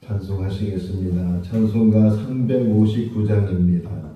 찬송하시겠습니다. 찬송가 359장입니다.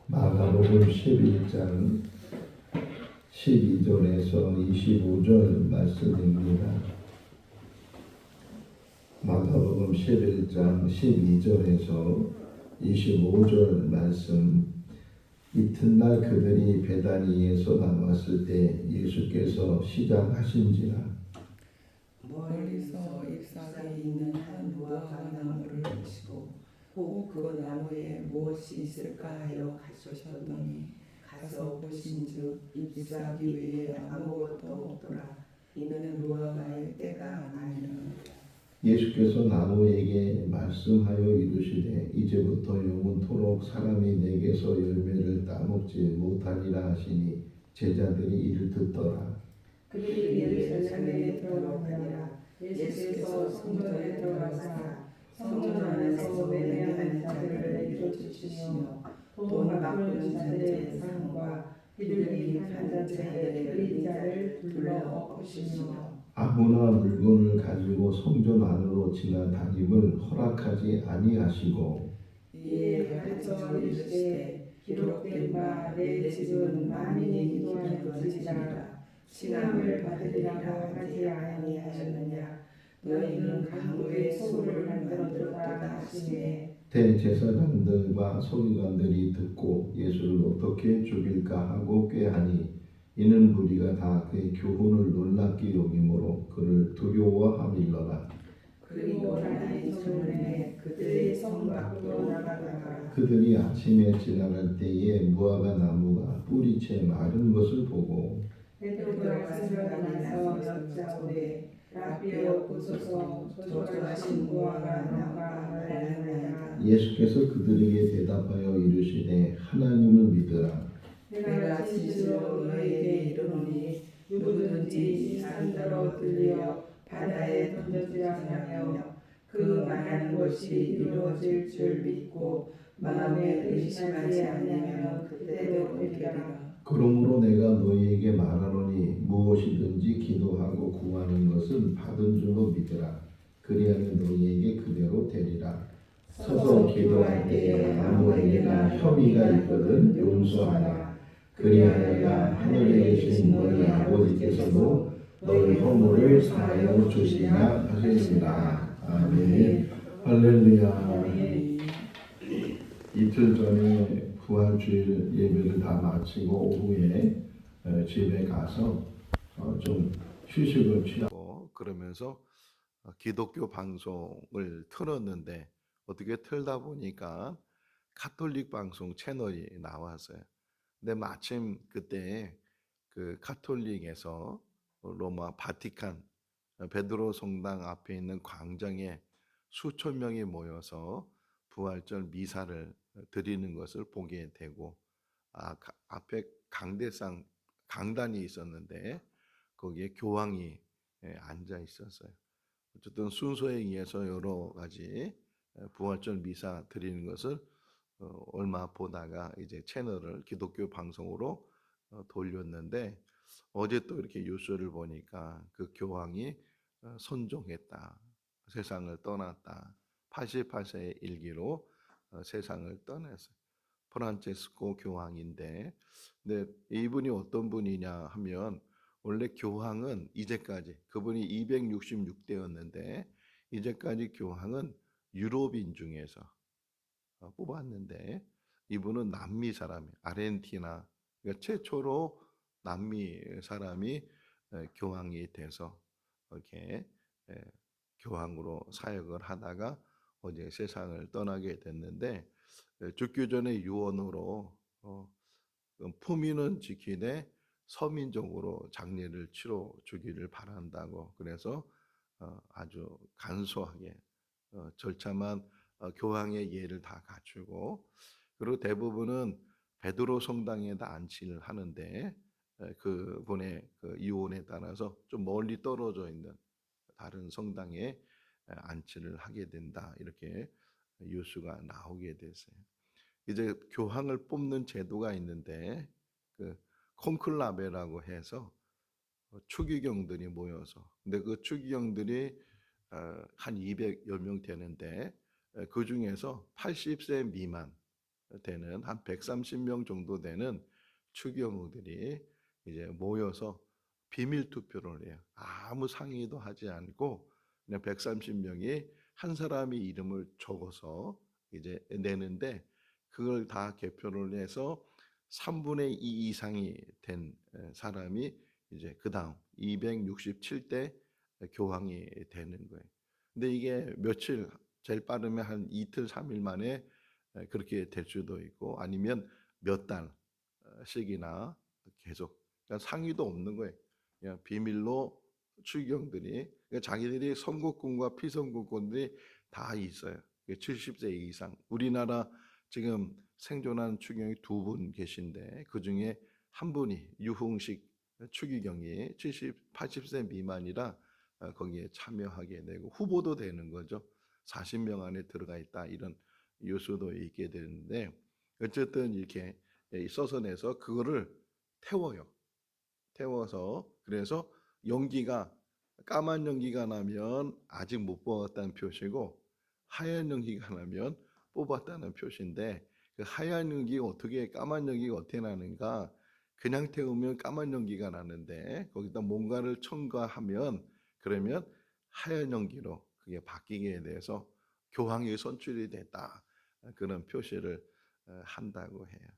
마가복음 11장 12절에서 25절 말씀입니다. 마가복음 11장 12절에서 25절 말씀. 이튿날 그들이 베다니에서 나왔을 때 예수께서 시작하신지라 멀리서 잎사귀에 있는 한 무화과 나무를 보시고 혹 그 나무에 무엇이 있을까 하여 가셨더니 가서 보신즉 잎사귀 외에 아무것도 없더라. 이는 무화과의 때가 아니라. 예수께서 나무에게 말씀하여 이르시되 이제부터 영원토록 사람이 내게서 열매를 따먹지 못하리라 하시니 제자들이 이를 듣더라. 그들이 예루살렘에 들어가니라. 예수께서 성전에 들어가사 성전 안에서 매매하는 자들을 내쫓으시며 돈 바꾸는 자들의 상과 비둘기 파는 자들의 의자를 둘러 엎으시며 아무나 물건을 가지고 성전 안으로 지나다님을 허락하지 아니하시고 이에 가르쳐 이르시되 기록된 바 내 집은 만민이 기도하는 집이라 칭함을 받으리라고 하지 아니하셨느냐. 너희는 강도의 소를 만들었다 하시매 대제사장들과 서기관들이 듣고 예수를 어떻게 죽일까 하고 꾀하니 이는 무리가 다 그의 교훈을 놀랍게 여김으로 그를 두려워함일러라. 그리고 나이 저물매 그들의 성 밖으로 나가다가 그들이 아침에 지나갈 때에 무화과 나무가 뿌리채 마른 것을 보고 베드로가 생각이 나서 여짜오되 라비여 저주하신 무화과 나무가 말하나이다. 예수께서 그들에게 대답하여 이르시되 하나님을 믿으라. 내가 진실로 너희에게 이르노니 누구든지 이 산더러 들려 바다에 던져지라 하며 그 말하는 것이 이루어질 줄 믿고 마음에 의심하지 않으면 그때도 되리라. 그러므로 내가 너희에게 말하노니 무엇이든지 기도하고 구하는 것은 받은 줄로 믿으라. 그리하면 너희에게 그대로 되리라. 서서 기도할 때에 아무에게나 혐의가 있거든 용서하라. 그리하여야 하늘에 계신 너희 아버지께서도 너희 허물을 사하여 주시나 하시니라. 아멘. 할렐루야. 이틀 전에 부활주일 예배를 다 마치고 오후에 집에 가서 좀 휴식을 취하고 그러면서 기독교 방송을 틀었는데 어떻게 틀다 보니까 가톨릭 방송 채널이 나왔어요. 근데 마침 그때 그 가톨릭에서 로마 바티칸 베드로 성당 앞에 있는 광장에 수천 명이 모여서 부활절 미사를 드리는 것을 보게 되고 앞에 강대상 강단이 있었는데 거기에 교황이 앉아 있었어요. 어쨌든 순서에 의해서 여러 가지 부활절 미사 드리는 것을 얼마 보다가 이제 채널을 기독교 방송으로 돌렸는데 어제 또 이렇게 뉴스를 보니까 그 교황이 선종했다. 세상을 떠났다. 88세의 일기로 세상을 떠났어요. 프란체스코 교황인데, 근데 이분이 어떤 분이냐 하면 원래 교황은 이제까지 그분이 266대였는데 이제까지 교황은 유럽인 중에서 뽑았는데 이분은 남미 사람이 아르헨티나 그러니까 최초로 남미 사람이 교황이 돼서 이렇게 교황으로 사역을 하다가 어제 세상을 떠나게 됐는데 죽기 전에 유언으로 품위는 지키되 서민적으로 장례를 치러 주기를 바란다고 그래서 아주 간소하게 절차만 교황의 예를 다 갖추고 그리고 대부분은 베드로 성당에다 안치를 하는데 그분의 그 유언에 따라서 좀 멀리 떨어져 있는 다른 성당에 안치를 하게 된다 이렇게 뉴스가 나오게 됐어요. 이제 교황을 뽑는 제도가 있는데 그 콘클라베라고 해서 추기경들이 모여서 근데 그 추기경들이 한 200여 명 되는데 그 중에서 80세 미만 되는 한 130명 정도 되는 추기경들이 이제 모여서 비밀 투표를 해요. 아무 상의도 하지 않고 그냥 130명이 한 사람의 이름을 적어서 이제 내는데 그걸 다 개표를 해서 3분의 2 이상이 된 사람이 이제 그다음 267대 교황이 되는 거예요. 근데 이게 며칠 제일 빠르면 한 이틀 3일 만에 그렇게 될 수도 있고 아니면 몇 달씩이나 계속 그러니까 상의도 없는 거예요. 그냥 비밀로 추기경들이 그러니까 자기들이 선거권과 피선거권들이 다 있어요. 70세 이상 우리나라 지금 생존한 추기경이 2분 계신데 그 중에 한 분이 유흥식 추기경이 80세 미만이라 거기에 참여하게 되고 후보도 되는 거죠. 40명 안에 들어가 있다 이런 요소도 있게 되는데 어쨌든 이렇게 써서 내서 그거를 태워요. 태워서 그래서 연기가 까만 연기가 나면 아직 못 뽑았다는 표시고 하얀 연기가 나면 뽑았다는 표시인데 그 하얀 연기가 어떻게 까만 연기가 어떻게 나는가 그냥 태우면 까만 연기가 나는데 거기다 뭔가를 첨가하면 그러면 하얀 연기로 그게 바뀌게 돼서 교황이 선출이 됐다 그런 표시를 한다고 해요.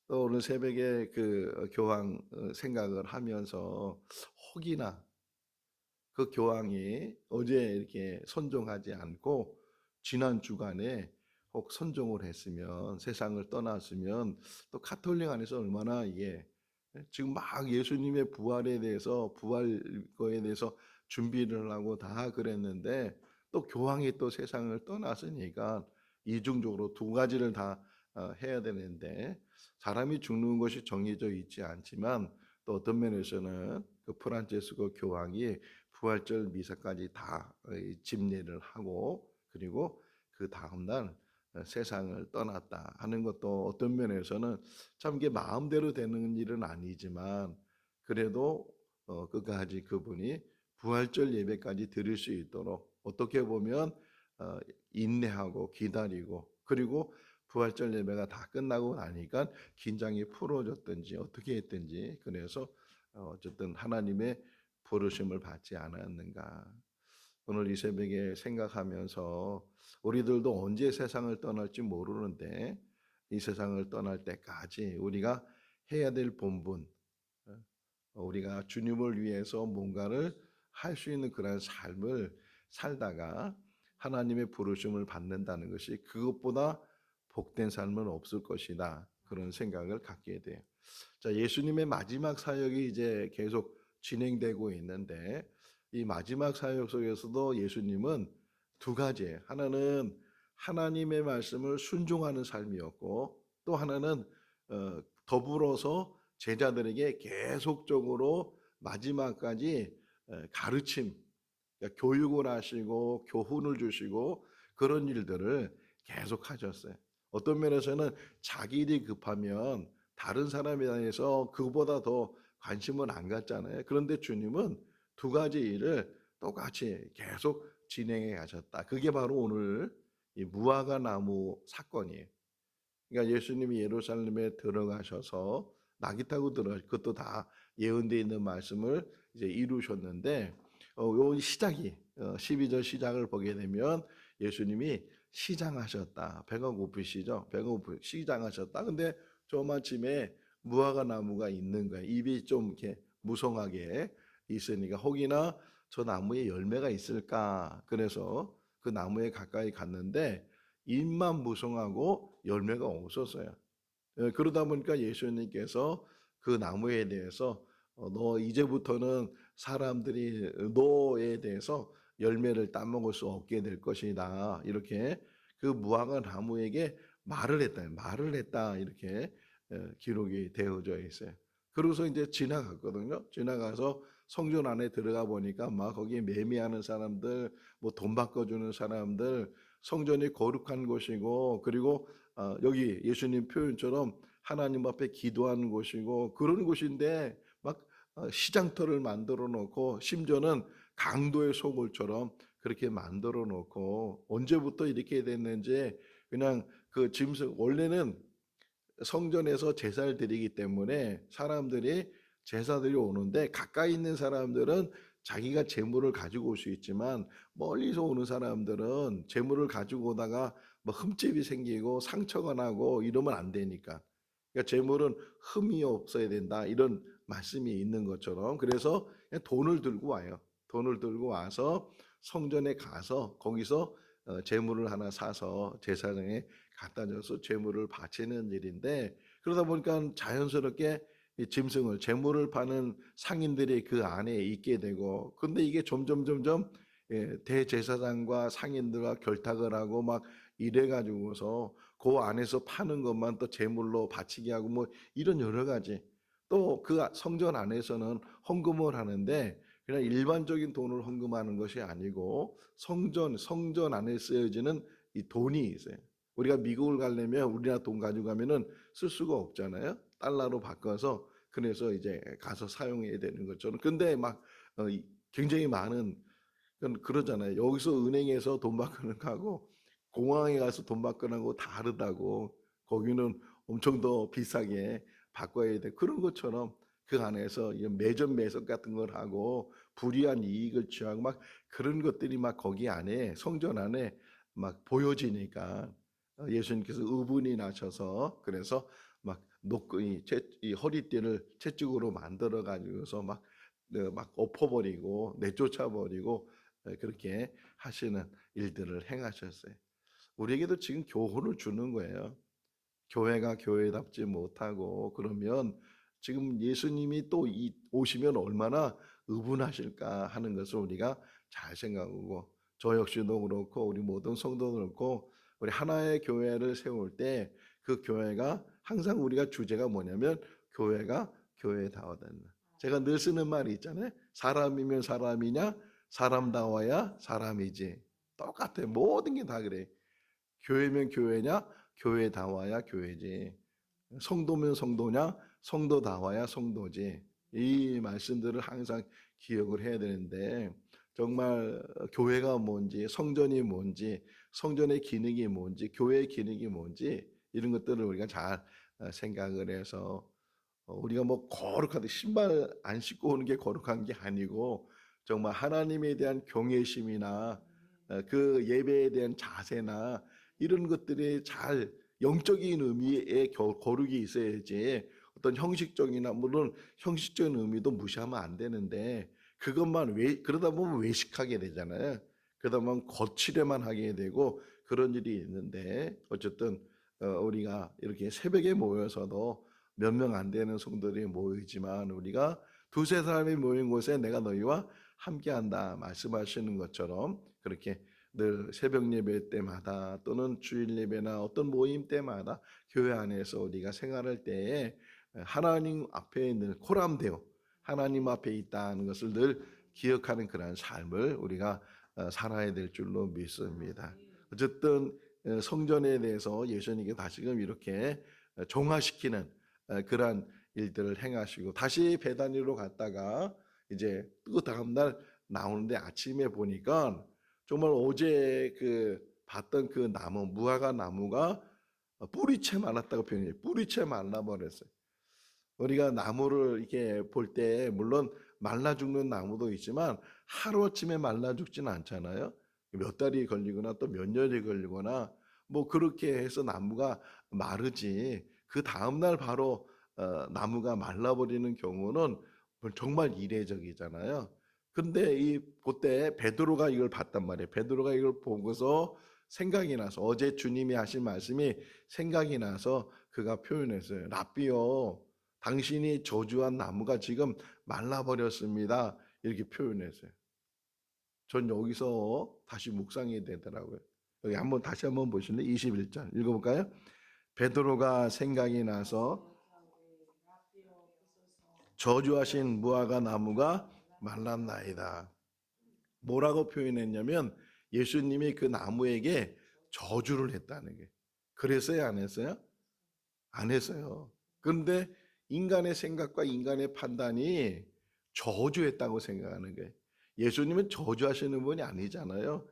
또 오늘 새벽에 그 교황 생각을 하면서 혹이나 그 교황이 어제 이렇게 선종하지 않고 지난 주간에 혹 선종을 했으면 세상을 떠났으면 또 가톨릭 안에서 얼마나 이게 지금 막 예수님의 부활에 대해서 부활 거에 대해서 준비를 하고 다 그랬는데 또 교황이 또 세상을 떠났으니까 이중적으로 두 가지를 다 해야 되는데 사람이 죽는 것이 정해져 있지 않지만 또 어떤 면에서는 그 프란체스코 교황이 부활절 미사까지 다 집례를 하고 그리고 그 다음 날 세상을 떠났다 하는 것도 어떤 면에서는 참 이게 마음대로 되는 일은 아니지만 그래도 끝까지 그분이 부활절 예배까지 드릴 수 있도록 어떻게 보면 어 인내하고 기다리고 그리고 부활절 예배가 다 끝나고 나니까 긴장이 풀어졌든지 어떻게 했든지 그래서 어쨌든 하나님의 부르심을 받지 않았는가. 오늘 이 새벽에 생각하면서 우리들도 언제 세상을 떠날지 모르는데 이 세상을 떠날 때까지 우리가 해야 될 본분, 우리가 주님을 위해서 뭔가를 할 수 있는 그런 삶을 살다가 하나님의 부르심을 받는다는 것이 그것보다 복된 삶은 없을 것이다. 그런 생각을 갖게 돼요. 자, 예수님의 마지막 사역이 이제 계속 진행되고 있는데 이 마지막 사역 속에서도 예수님은 두 가지예요. 하나는 하나님의 말씀을 순종하는 삶이었고 또 하나는 더불어서 제자들에게 계속적으로 마지막까지 가르침, 그러니까 교육을 하시고 교훈을 주시고 그런 일들을 계속 하셨어요. 어떤 면에서는 자기 일이 급하면 다른 사람에 대해서 그보다 더 관심을 안 갖잖아요. 그런데 주님은 두 가지 일을 똑같이 계속 진행해 가셨다. 그게 바로 오늘 이 무화과 나무 사건이에요. 그러니까 예수님이 예루살렘에 들어가셔서 나귀 타고 그것도 다 예언되어 있는 말씀을 이제 이루셨는데 요 시작이 12절 시작을 보게 되면 예수님이 시장하셨다. 배가 고프시죠? 배가 고프 시장하셨다. 근데 저마침에 무화과 나무가 있는 거예요. 입이 좀 이렇게 무성하게 있으니까 혹이나 저 나무에 열매가 있을까? 그래서 그 나무에 가까이 갔는데 잎만 무성하고 열매가 없었어요. 그러다 보니까 예수님께서 그 나무에 대해서 너 이제부터는 사람들이 너에 대해서 열매를 따먹을 수 없게 될 것이다. 이렇게 그 무화과 나무에게 말을 했다. 말을 했다. 이렇게 기록이 되어져 있어요. 그러고서 이제 지나갔거든요. 지나가서 성전 안에 들어가 보니까 막 거기에 매매하는 사람들, 뭐 돈 바꿔주는 사람들, 성전이 거룩한 곳이고 그리고 여기 예수님 표현처럼 하나님 앞에 기도하는 곳이고 그런 곳인데 막 시장터를 만들어 놓고 심지어는 강도의 소굴처럼 그렇게 만들어 놓고 언제부터 이렇게 됐는지 그냥 그 짐승 원래는 성전에서 제사를 드리기 때문에 사람들이 제사들이 오는데 가까이 있는 사람들은 자기가 재물을 가지고 올 수 있지만 멀리서 오는 사람들은 재물을 가지고 오다가 뭐 흠집이 생기고 상처가 나고 이러면 안 되니까. 그러니까 재물은 흠이 없어야 된다. 이런 말씀이 있는 것처럼 그래서 그냥 돈을 들고 와요. 돈을 들고 와서 성전에 가서 거기서 재물을 하나 사서 제사장에 갖다 줘서 재물을 바치는 일인데 그러다 보니까 자연스럽게 이 짐승을 재물을 파는 상인들이 그 안에 있게 되고 근데 이게 점점 대제사장과 상인들과 결탁을 하고 막 이래 가지고서 그 안에서 파는 것만 또 재물로 바치게 하고 뭐 이런 여러 가지 또 그 성전 안에서는 헌금을 하는데 그냥 일반적인 돈을 헌금하는 것이 아니고 성전 안에 쓰여지는 이 돈이 있어요. 우리가 미국을 가려면 우리나라 돈 가지고 가면은 쓸 수가 없잖아요. 달러로 바꿔서 그래서 이제 가서 사용해야 되는 것처럼. 근데 막 굉장히 많은 그러잖아요. 여기서 은행에서 돈 바꾸는 거하고 공항에 가서 돈 바꾸는 거 다르다고. 거기는 엄청 더 비싸게 바꿔야 돼. 그런 것처럼 그 안에서 매점 매석 같은 걸 하고 불이한 이익을 취하고 막 그런 것들이 막 거기 안에 성전 안에 막 보여지니까 예수님께서 의분이 나셔서 그래서 막 놓고 이 허리띠를 채찍으로 만들어 가지고서 막 엎어버리고 내쫓아버리고 그렇게 하시는 일들을 행하셨어요. 우리에게도 지금 교훈을 주는 거예요. 교회가 교회답지 못하고 그러면 지금 예수님이 또 오시면 얼마나 의분하실까 하는 것을 우리가 잘 생각하고 저 역시도 그렇고 우리 모든 성도도 그렇고 우리 하나의 교회를 세울 때 그 교회가 항상 우리가 주제가 뭐냐면 교회가 교회다워야 된다. 제가 늘 쓰는 말이 있잖아요. 사람이면 사람이냐 사람다워야 사람이지. 똑같아요. 모든 게 다 그래. 교회면 교회냐? 교회다워야 교회지. 성도면 성도냐? 성도다워야 성도지. 이 말씀들을 항상 기억을 해야 되는데 정말 교회가 뭔지, 성전이 뭔지, 성전의 기능이 뭔지, 교회의 기능이 뭔지 이런 것들을 우리가 잘 생각을 해서 우리가 뭐 거룩하게 신발 안 신고 오는 게 거룩한 게 아니고 정말 하나님에 대한 경외심이나 그 예배에 대한 자세나 이런 것들이 잘 영적인 의미의 거룩이 있어야지 어떤 형식적이나 물론 형식적인 의미도 무시하면 안 되는데 그것만 그러다 보면 외식하게 되잖아요. 그러다 보면 거칠에만 하게 되고 그런 일이 있는데 어쨌든 우리가 이렇게 새벽에 모여서도 몇 명 안 되는 성도들이 모이지만 우리가 두세 사람이 모인 곳에 내가 너희와 함께한다 말씀하시는 것처럼 그렇게 늘 새벽 예배 때마다 또는 주일 예배나 어떤 모임 때마다 교회 안에서 우리가 생활할 때에 하나님 앞에 늘 코람되어 하나님 앞에 있다는 것을 늘 기억하는 그러한 삶을 우리가 살아야 될 줄로 믿습니다. 어쨌든 성전에 대해서 예수님께 다시금 이렇게 종화시키는 그러한 일들을 행하시고 다시 베다니로 갔다가 이제 또 다음 날 나오는데 아침에 보니까 정말 어제 그 봤던 그 나무 무화과 나무가 뿌리채 말랐다고 표현해요. 뿌리채 말라 버렸어요. 우리가 나무를 이렇게 볼 때 물론 말라 죽는 나무도 있지만 하루아침에 말라 죽지는 않잖아요. 몇 달이 걸리거나 또 몇 년이 걸리거나 뭐 그렇게 해서 나무가 마르지. 그 다음 날 바로 나무가 말라버리는 경우는 정말 이례적이잖아요. 근데 이 그때 베드로가 이걸 봤단 말이에요. 베드로가 이걸 보고서 생각이 나서 어제 주님이 하신 말씀이 생각이 나서 그가 표현했어요. 랍비요. 당신이 저주한 나무가 지금 말라버렸습니다. 이렇게 표현했어요. 전 여기서 다시 묵상이 되더라고요. 여기 한번 다시 한번 보실래요? 21절 읽어볼까요? 베드로가 생각이 나서 저주하신 무화과 나무가 말랐나이다. 뭐라고 표현했냐면 예수님이 그 나무에게 저주를 했다는 게. 그랬어요, 안 했어요? 안 했어요. 그런데 인간의 생각과 인간의 판단이 저주했다고 생각하는 거예요. 예수님은 저주하시는 분이 아니잖아요.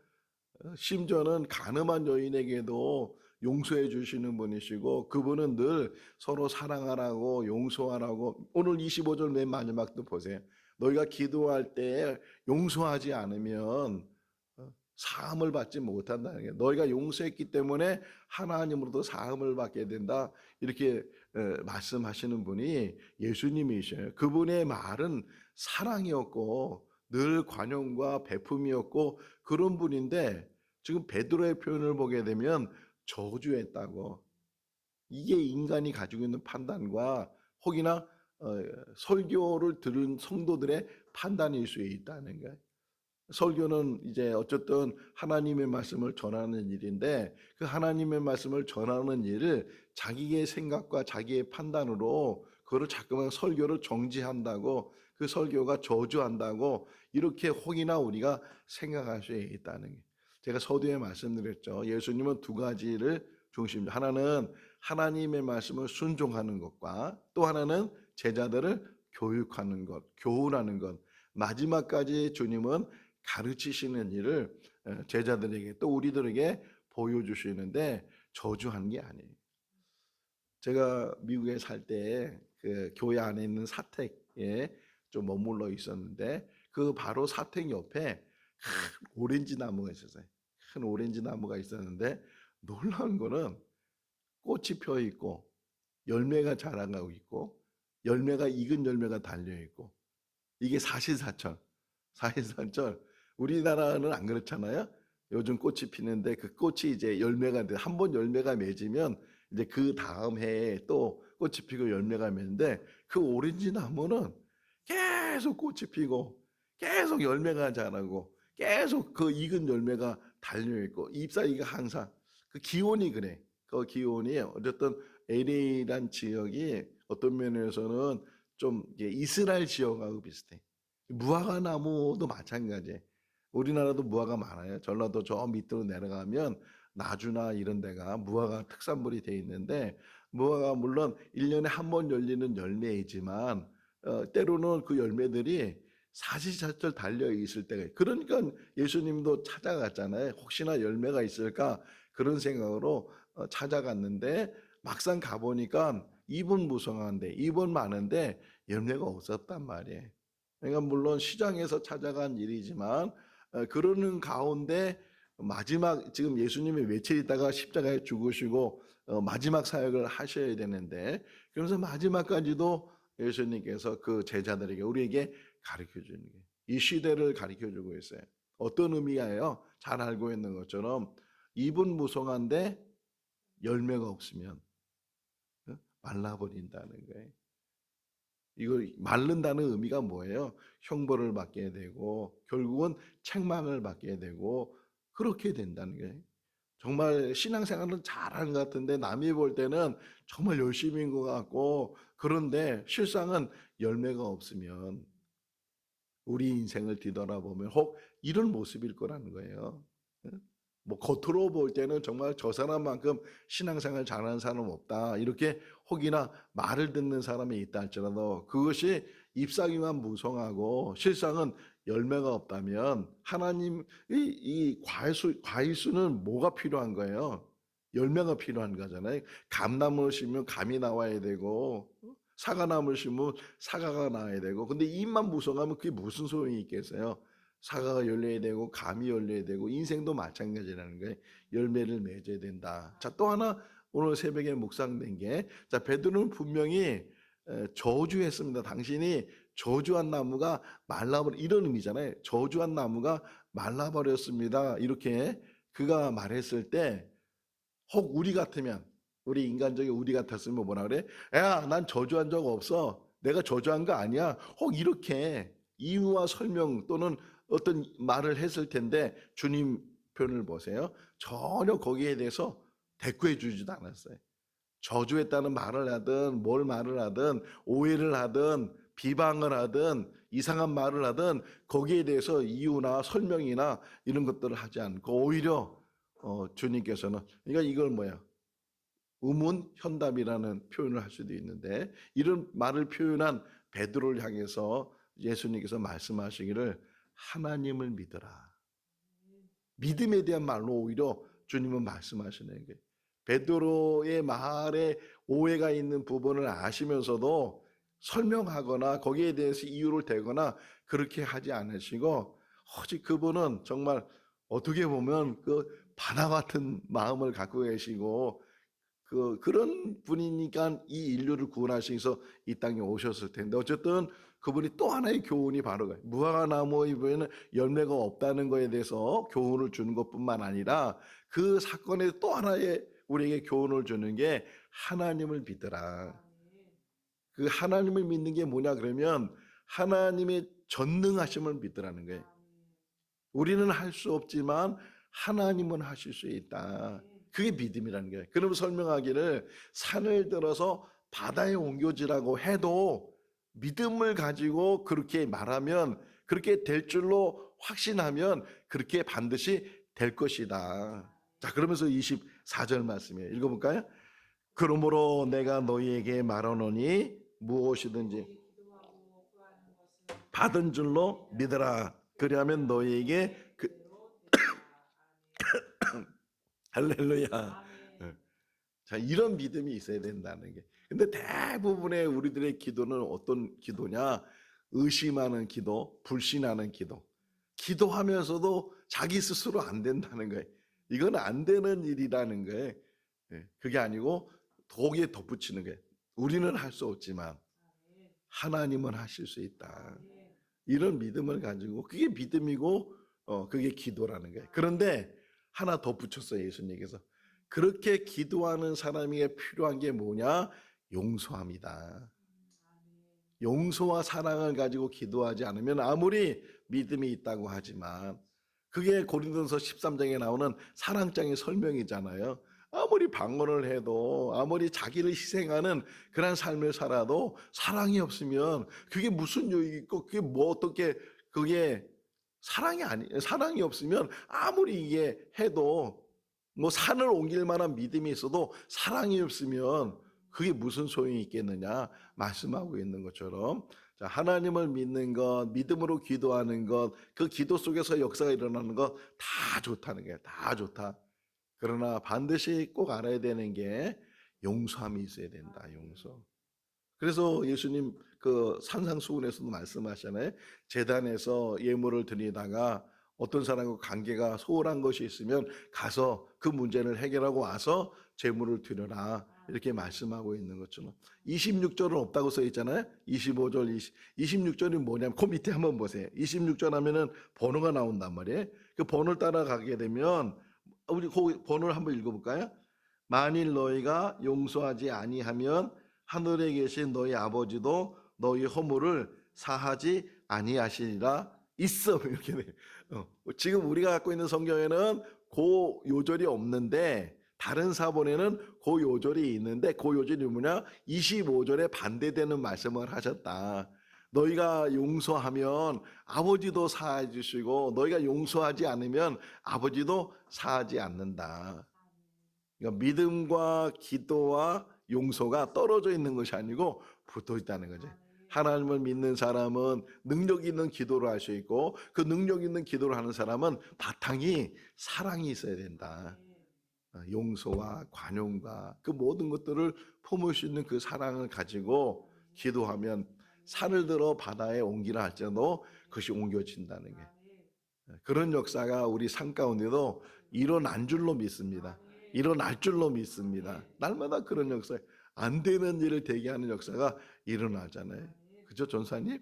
심지어는 가늠한 여인에게도 용서해 주시는 분이시고 그분은 늘 서로 사랑하라고 용서하라고 오늘 25절 맨 마지막도 보세요. 너희가 기도할 때 용서하지 않으면 사함을 받지 못한다는 게 너희가 용서했기 때문에 하나님으로도 사함을 받게 된다 이렇게 말씀하시는 분이 예수님이셔요. 그분의 말은 사랑이었고 늘 관용과 베품이었고 그런 분인데 지금 베드로의 표현을 보게 되면 저주했다고 이게 인간이 가지고 있는 판단과 혹이나 설교를 들은 성도들의 판단일 수 있다는 거예요. 설교는 이제 어쨌든 하나님의 말씀을 전하는 일인데 그 하나님의 말씀을 전하는 일을 자기의 생각과 자기의 판단으로 그거를 자꾸만 설교를 정지한다고 그 설교가 저주한다고 이렇게 혹이나 우리가 생각할 수 있다는 게 제가 서두에 말씀드렸죠. 예수님은 두 가지를 중심으로 하나는 하나님의 말씀을 순종하는 것과 또 하나는 제자들을 교육하는 것, 교훈하는 것 마지막까지 주님은 가르치시는 일을 제자들에게 또 우리들에게 보여주시는데 저주한 게 아니에요. 제가 미국에 살 때 그 교회 안에 있는 사택에 좀 머물러 있었는데 그 바로 사택 옆에 큰 오렌지 나무가 있었어요. 큰 오렌지 나무가 있었는데 놀라운 거는 꽃이 펴 있고 열매가 자라가고 있고 열매가 익은 열매가 달려 있고 이게 사실사철. 사실사철. 우리나라는 안 그렇잖아요. 요즘 꽃이 피는데 그 꽃이 이제 열매가 돼. 한 번 열매가 맺으면 이제 그 다음 해에 또 꽃이 피고 열매가 맺는데 그 오렌지 나무는 계속 꽃이 피고 계속 열매가 자라고 계속 그 익은 열매가 달려 있고 잎사귀가 항상 그 기온이 그래. 그 기온이 어쨌든 LA란 지역이 어떤 면에서는 좀 이스라엘 지역하고 비슷해. 무화과 나무도 마찬가지예요. 우리나라도 무화과 많아요. 전라도 저 밑으로 내려가면 나주나 이런 데가 무화과 특산물이 돼 있는데 무화과가 물론 1년에 한 번 열리는 열매이지만 때로는 그 열매들이 사시사철 달려 있을 때가 그러니까 예수님도 찾아갔잖아요. 혹시나 열매가 있을까 그런 생각으로 찾아갔는데 막상 가 보니까 잎은 무성한데 잎은 많은데 열매가 없었단 말이에요. 그러니까 물론 시장에서 찾아간 일이지만 그러는 가운데 마지막 지금 예수님이 며칠 있다가 십자가에 죽으시고 마지막 사역을 하셔야 되는데 그러면서 마지막까지도 예수님께서 그 제자들에게 우리에게 가르쳐 주는 게 이 시대를 가르쳐 주고 있어요. 어떤 의미예요? 잘 알고 있는 것처럼 잎은 무성한데 열매가 없으면 말라버린다는 거예요. 이거 마른다는 의미가 뭐예요? 형벌을 받게 되고 결국은 책망을 받게 되고 그렇게 된다는 거예요. 정말 신앙생활은 잘하는 것 같은데 남이 볼 때는 정말 열심인 것 같고 그런데 실상은 열매가 없으면 우리 인생을 뒤돌아보면 혹 이런 모습일 거라는 거예요. 뭐 겉으로 볼 때는 정말 저 사람만큼 신앙생활 잘하는 사람 없다 이렇게 혹이나 말을 듣는 사람이 있다 할지라도 그것이 잎사귀만 무성하고 실상은 열매가 없다면 하나님의 이 과일수는 뭐가 필요한 거예요? 열매가 필요한 거잖아요. 감나무를 심으면 감이 나와야 되고 사과나무를 심으면 사과가 나와야 되고 근데 잎만 무성하면 그게 무슨 소용이 있겠어요? 사과가 열려야 되고 감이 열려야 되고 인생도 마찬가지라는 거예요. 열매를 맺어야 된다. 자, 또 하나 오늘 새벽에 묵상된 게 자, 베드로는 분명히 저주했습니다. 당신이 저주한 나무가 말라버려 이런 의미잖아요. 저주한 나무가 말라버렸습니다. 이렇게 그가 말했을 때 혹 우리 같으면 우리 인간적인 우리 같았으면 뭐라 그래? 야, 난 저주한 적 없어. 내가 저주한 거 아니야. 혹 이렇게 이유와 설명 또는 어떤 말을 했을 텐데 주님 표현을 보세요. 전혀 거기에 대해서 대꾸해 주지도 않았어요. 저주했다는 말을 하든 뭘 말을 하든 오해를 하든 비방을 하든 이상한 말을 하든 거기에 대해서 이유나 설명이나 이런 것들을 하지 않고 오히려 주님께서는 그러니까 이걸 뭐야? 의문 현답이라는 표현을 할 수도 있는데 이런 말을 표현한 베드로를 향해서 예수님께서 말씀하시기를 하나님을 믿어라. 믿음에 대한 말로 오히려 주님은 말씀하시는 거예요. 베드로의 말에 오해가 있는 부분을 아시면서도 설명하거나 거기에 대해서 이유를 대거나 그렇게 하지 않으시고 오직 그분은 정말 어떻게 보면 그 바다 같은 마음을 갖고 계시고 그런 분이니까 이 인류를 구원하시기 위해서 이 땅에 오셨을 텐데 어쨌든 그분이 또 하나의 교훈이 바로 무화과 나무에는 열매가 없다는 것에 대해서 교훈을 주는 것뿐만 아니라 그 사건에 또 하나의 우리에게 교훈을 주는 게 하나님을 믿으라. 그 하나님을 믿는 게 뭐냐 그러면 하나님의 전능하심을 믿으라는 거예요. 우리는 할 수 없지만 하나님은 하실 수 있다. 그게 믿음이라는 거예요. 그럼 설명하기를 산을 들어서 바다에 옮겨지라고 해도 믿음을 가지고 그렇게 말하면 그렇게 될 줄로 확신하면 그렇게 반드시 될 것이다. 자, 그러면서 24절 말씀이에요. 읽어볼까요? 그러므로 내가 너희에게 말하노니 무엇이든지 받은 줄로 믿으라. 그리하면 너희에게 할렐루야. 자, 이런 믿음이 있어야 된다는 게. 근데 대부분의 우리들의 기도는 어떤 기도냐? 의심하는 기도, 불신하는 기도. 기도하면서도 자기 스스로 안 된다는 거예요. 이건 안 되는 일이라는 거예요. 그게 아니고 거기에 덧붙이는 거예요. 우리는 할 수 없지만 하나님은 하실 수 있다. 이런 믿음을 가지고 그게 믿음이고 그게 기도라는 거예요. 그런데 하나 더 붙였어요. 예수님께서. 그렇게 기도하는 사람에게 필요한 게 뭐냐? 용서함이다. 용서와 사랑을 가지고 기도하지 않으면 아무리 믿음이 있다고 하지만 그게 고린도서 13장에 나오는 사랑장의 설명이잖아요. 아무리 방언을 해도 아무리 자기를 희생하는 그런 삶을 살아도 사랑이 없으면 그게 무슨 유익이 있고 그게 뭐 어떻게 그게 사랑이 없으면 아무리 이게 해도 뭐 산을 옮길 만한 믿음이 있어도 사랑이 없으면 그게 무슨 소용이 있겠느냐 말씀하고 있는 것처럼, 자, 하나님을 믿는 것, 믿음으로 기도하는 것, 그 기도 속에서 역사가 일어나는 것 다 좋다는 거예요. 다 좋다. 그러나 반드시 꼭 알아야 되는 게 용서함이 있어야 된다. 용서. 그래서 예수님 그 산상수훈에서도 말씀하시잖아요. 제단에서 예물을 드리다가 어떤 사람과 관계가 소홀한 것이 있으면 가서 그 문제를 해결하고 와서 제물을 드려라. 이렇게 말씀하고 있는 것처럼 26절은 없다고 써 있잖아요. 25절, 26절이 뭐냐면 그 밑에 한번 보세요. 26절 하면은 번호가 나온단 말이에요. 그 번호를 따라가게 되면 우리 그 번호를 한번 읽어볼까요? 만일 너희가 용서하지 아니하면 하늘에 계신 너희 아버지도 너희 허물을 사하지 아니하시리라 있어. 이렇게 돼. 지금 우리가 갖고 있는 성경에는 그 요절이 없는데 다른 사본에는 그 요절이 있는데 그 요절이 뭐냐? 25절에 반대되는 말씀을 하셨다. 너희가 용서하면 아버지도 사해 주시고 너희가 용서하지 않으면 아버지도 사하지 않는다. 그러니까 믿음과 기도와 용서가 떨어져 있는 것이 아니고 붙어 있다는 거죠. 하나님을 믿는 사람은 능력 있는 기도를 할 수 있고 그 능력 있는 기도를 하는 사람은 바탕이 사랑이 있어야 된다. 용서와 관용과 그 모든 것들을 품을 수 있는 그 사랑을 가지고 기도하면 산을 들어 바다에 옮기라 할지라도 그것이 옮겨진다는 게, 그런 역사가 우리 삶 가운데도 일어난 줄로 믿습니다. 일어날 줄로 믿습니다. 날마다 그런 역사, 안 되는 일을 되게 하는 역사가 일어나잖아요. 그죠, 전사님?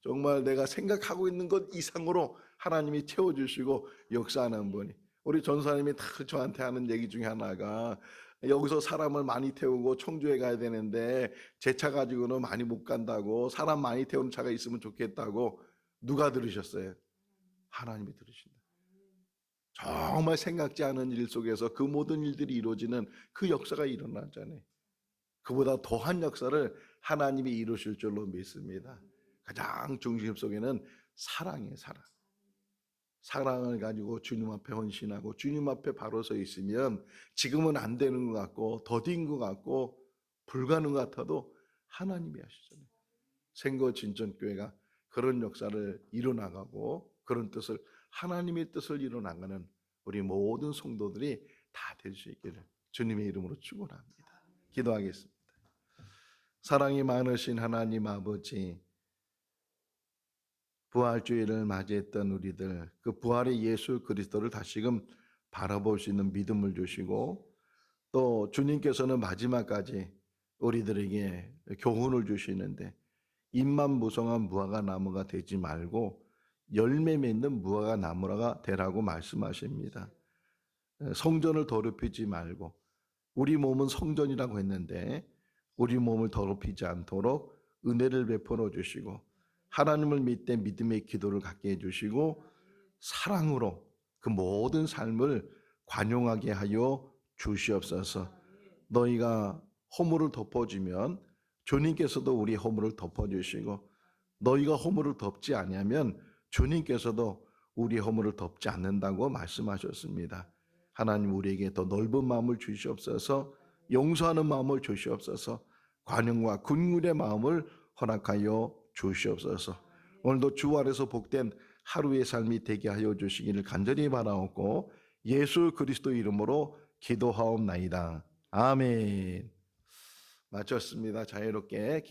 정말 내가 생각하고 있는 것 이상으로 하나님이 채워주시고 역사하는 분이, 우리 전사님이 다 저한테 하는 얘기 중에 하나가 여기서 사람을 많이 태우고 청주에 가야 되는데 제 차 가지고는 많이 못 간다고, 사람 많이 태우는 차가 있으면 좋겠다고. 누가 들으셨어요? 하나님이 들으신다. 정말 생각지 않은 일 속에서 그 모든 일들이 이루어지는 그 역사가 일어나잖아요. 그보다 더한 역사를 하나님이 이루실 줄로 믿습니다. 가장 중심 속에는 사랑이에요. 사랑. 사랑을 가지고 주님 앞에 헌신하고 주님 앞에 바로 서 있으면 지금은 안 되는 것 같고 더딘 것 같고 불가능 같아도 하나님이 하시잖아요. 생거진전교회가 그런 역사를 이뤄나가고 그런 뜻을, 하나님의 뜻을 이뤄나가는 우리 모든 성도들이 다 될 수 있기를 주님의 이름으로 축원합니다. 기도하겠습니다. 사랑이 많으신 하나님 아버지, 부활주의를 맞이했던 우리들, 그 부활의 예수 그리스도를 다시금 바라볼 수 있는 믿음을 주시고 또 주님께서는 마지막까지 우리들에게 교훈을 주시는데 잎만 무성한 무화과 나무가 되지 말고 열매 맺는 무화과 나무가 되라고 말씀하십니다. 성전을 더럽히지 말고, 우리 몸은 성전이라고 했는데 우리 몸을 더럽히지 않도록 은혜를 베풀어 주시고 하나님을 믿되 믿음의 기도를 갖게 해주시고 사랑으로 그 모든 삶을 관용하게 하여 주시옵소서. 너희가 허물을 덮어주면 주님께서도 우리 허물을 덮어주시고 너희가 허물을 덮지 아니하면 주님께서도 우리 허물을 덮지 않는다고 말씀하셨습니다. 하나님 우리에게 더 넓은 마음을 주시옵소서. 용서하는 마음을 주시옵소서. 관용과 긍휼의 마음을 허락하여 주시옵소서. 오늘도 주 안에서 복된 하루의 삶이 되게 하여 주시기를 간절히 바라옵고 예수 그리스도 이름으로 기도하옵나이다. 아멘. 마쳤습니다. 자유롭게